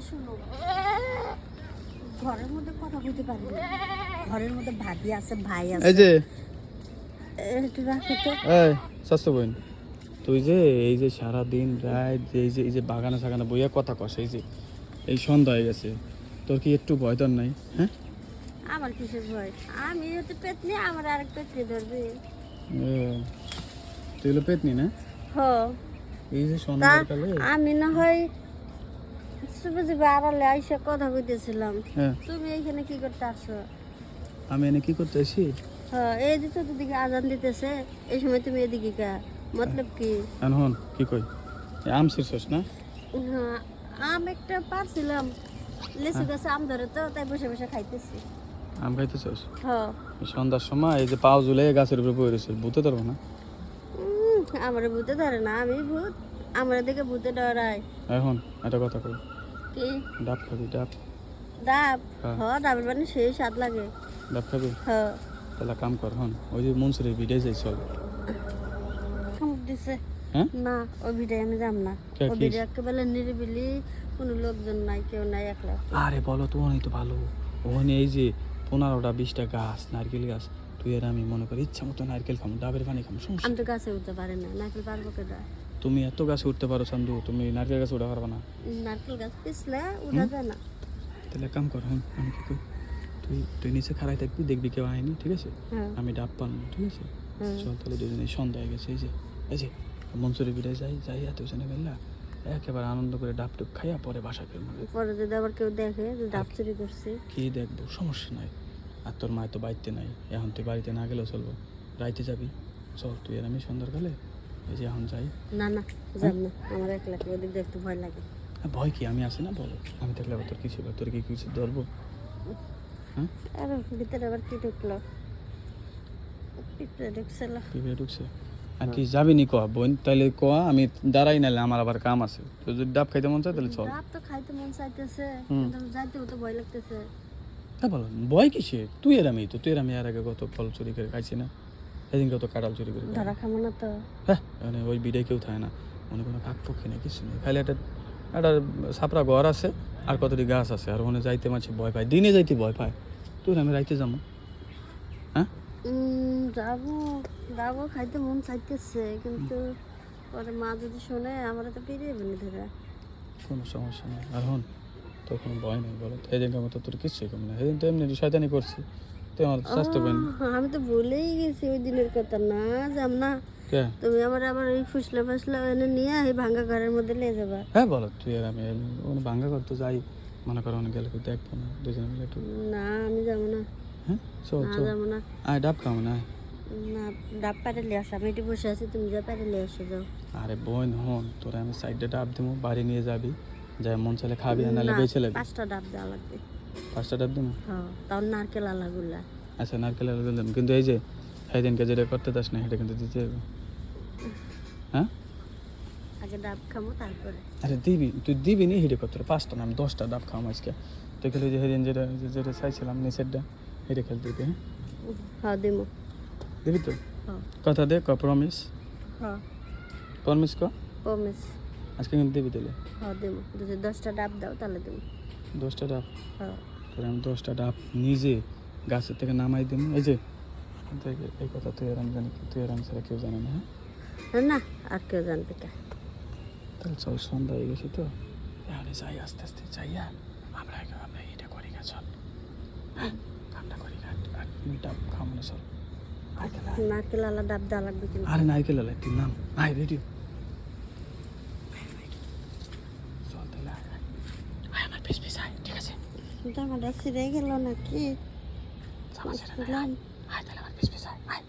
শুনো, ঘরের মধ্যে কথা বলতে পারি না, ঘরের মধ্যে ভাবি আছে, ভাই আছে। এই যে একটু রাখো তো। এই স্বাস্থ্য বোন, তুই যে এই যে সারাদিন রাত এই যে বাগানে সাগানে বইয়া কথা কস, এই যে এই সন্ধ্যা হয়ে গেছে, তোর কি একটু ভয় ডর নাই? হ্যাঁ, আমার কিসের ভয়? আমি হচ্ছে পেতনি, আমার আরেক পেতনি ধরবে। তুই হলো পেতনি না? হ, এই যে তা সন্ধ্যার কালে আমি না হয় সুবজি আড়ালে আইসা কথা কইতেছিলাম, হ্যাঁ, তুমি এইখানে কি করতে আসছো? আমি এনে কি করতে আসি? হ্যাঁ, এই যে চতুর্দিকে আজান দিতেছে, এই সময় তুমি এদিকে কা? মতলব কি? হন কি কই, এই আম ছিড়ছস না? হ্যাঁ, আম একটা পারছিলাম, লিচু গাছে আম ধরে তো, তাই বসে বসে খাইতেছি। আম খাইতেছস? হ্যাঁ, এই সন্ধ্যার সময় এই যে পাও ঝুলে গাছের উপরে বই রয়েছে, ভূতে ধরবো না? আমার ভূতে ধরে না, আমি ভূত, আমার দিকে ভূতে ডরায়। এখন একটা কথা কই, কি? ডাব খাবি? ডাব ডাব? হ্যাঁ। হ, ডাবের পানি সেই স্বাদ লাগে। ডাব খাবি? হ্যাঁ, তাহলে কাম কর, হন ওই যে মনসুরের ভিডিও যাই চল। কামড় দিছে। হ্যাঁ, না, ওই ভিড়ে আমি যাম না। কে ওই কি? ভিড়ে একেবারে নিরিবিলি, কোনো লোকজন নাই, কেউ নাই, একলা। আরে বলো তো, অনেক তো ভালো। ওখানে এই যে 15টা 20টা গাছ, নারকেল গাছ, তুই আর আমি মনে করি ইচ্ছা মতো নারকেল খাম, ডাবের পানি খাম, সমস্যা আমি নেই। তো গাছে উঠতে পারি না, নারকেল পারবো কেটা? তুমি এত গাছে উঠতে পারো চান্দু, তুমি নারকেল গাছে উঠা পারবা না? নারকেল গাছ পিছলে উঠা যায় না। তাহলে কাম কর, হন আমি কি কই, তুই তুই নিচে খাড়াই থাকবি, দেখবি কেউ আয়নি, ঠিক আছে? হ্যাঁ, আমি ডাব পারবো, ঠিক আছে? হ্যাঁ। চল তাহলে দুজনে সন্ধ্যা হয়ে গেছে, এই যে মনসুরের ভিড়ে যাই দুজনে মিল্লা একেবারে আনন্দ করে ডাব টুপ খাইয়া পরে বাসায় ফিরবো। পরে যদি আবার কেউ দেখে যে ডাব চুরি করছি, কি দেখবো, সমস্যা নাই। আর তোর মায় তো বাড়িতে নাই, এখন তুই বাড়িতে না গেলেও চলবো, রাইতে যাবি। চল তুই আর আমি সন্ধ্যাকালে এই যে এখন যাই। না না, যাব না, আমার একলা ওদিক দেখতে ভয় লাগে। ভয় কি, আমি আছি না, বলো। আমি থাকলে আবার তোর কিছু, তোর কি কিছু ধরবো? হ্যাঁ, আর ভিতরে আবার কি ঢুকলো? পিঁপড়ে ঢুকছিল। পিঁপড়ে ঢুকছে। আর কি যাবি নি ক বোন? তাইলে ক, আমি দাঁড়াই, নাইলে আমার আবার কাম আছে। তো যদি ডাব খাইতে মন চায় তাহলে চল। ডাব তো খাইতে মন চাইতেছে, হুম। কিন্তু যাইতেও তো ভয় লাগতেছে। হ্যাঁ বলো, ভয় কিসে? তুই আর আমি আর আগে কত ফল চুরি করে খাইছি না? সেদিন কত কাঁঠাল চুরি করে খাই। ধরা খাবো না তো? হ্যাঁ, মানে ওই বিডে কেউ থাকে না, মনে কোনো কাক পক্ষী নেই, কিছু নেই, খালি একটা একটা ছাপড়া ঘর আছে আর কতটি গাছ আছে, আর ওখানে যাইতে মাঝে ভয় পায়, দিনে যাইতে ভয় পায়। তুই আর আমি রাইতে যাবো। হ্যাঁ, যাবো, যাবো, খাইতে মন চাইতেছে, কিন্তু পরে মা যদি শোনে আমার তো পেরিয়ে বলি ধরে। কোনো সমস্যা নেই। আর হন, তোর কোনো ভয় নেই, বলো। সেদিনকার মতো তোর কিচ্ছুই কম না, সেদিন তো এমনি শয়তানি করছি, তুই আমার স্বাস্থ্য পেন। আমি তো ভুলেই গেছি ওই দিনের কথা, না যাব না। কে? তুমি আমার আবার ওই ফুসলা ফাসলা এনে নিয়ে এই ভাঙ্গা ঘরের মধ্যে নিয়ে যাবা। হ্যাঁ বলো, তুই আর আমি ওখানে ভাঙ্গা করতে যাই, মনে করো অনেক গেলে কেউ দেখবো না, দুজনে মিলে একটু। না, আমি যাবো না। হ্যাঁ চল না, চল, যাবো না। আয় ডাব খাও না। না, ডাব পারে লিয়ে আসো, আমি এটি বসে আছি, তুমি যা পারে লিয়ে আসো, যাও। আরে বোন হন, তোরা আমি সাইডে ডাব দেবো, বাড়ি নিয়ে যাবি, যাই মন চাইলে খাবি, আর নাহলে না, বেঁচে লাগবি। 5টা ডাব দেওয়া লাগবে। 5টা ডাব দেবো? হ্যাঁ, তাও নারকেল আলাগুলা। আচ্ছা নারকেল দিলাম, কিন্তু এই যে সেদিনকে যেটা করতে চাস না সেটা কিন্তু দিতে হবে। হ্যাঁ, আগে ডাব খাবো তারপরে। আরে দিবি, তুই দিবি নি হিটে করতে, 5টা না আমি 10টা ডাব খাওয়াম আজকে। তুই খেলে যে সেদিন যেটা যেটা চাইছিলাম নিচেরটা, হেঁটে খেলতে দিবি। হ্যাঁ, হ্যাঁ, দিমো। দিবি তো? হ্যাঁ, কথা দে, ক প্রমিস, হ্যাঁ, প্রমিস ক, প্রমিস। আজকে কিন্তু দিবি দিলে। হ্যাঁ, দিমো, যদি 10টা ডাব দাও তাহলে দিমো। 10টা ডাব? হ্যাঁ। তাহলে আমি 10টা ডাব নিজে গাছের থেকে নামাই দিন, এই যে দেখ, এই কথা তুই আর আমি জানি, তুই আর আমি ছাড়া কেউ জানে না। হ্যাঁ, না, আর কেউ জানবে কে? তাহলে চল, সন্ধ্যা হয়ে গেছি তো, এখন যাই আস্তে আস্তে যাইয়া আমরা আমরা এটা করি গা, চল। হ্যাঁ, কামটা করি গা, আর তুমি ডাব খাও না, চল। নারকেল আলা ডাব দেওয়া লাগবে কিন্তু। আরে নারকেল আলাই তুই নাম, আয় রেডিও, চল তাহলে, আয় আমার পিস পিস আয়, ঠিক আছে? জামাটা ছিঁড়ে গেল নাকি? জামা ছেড়ে আয় তাহলে আমার পিস পিস আয়, আয়।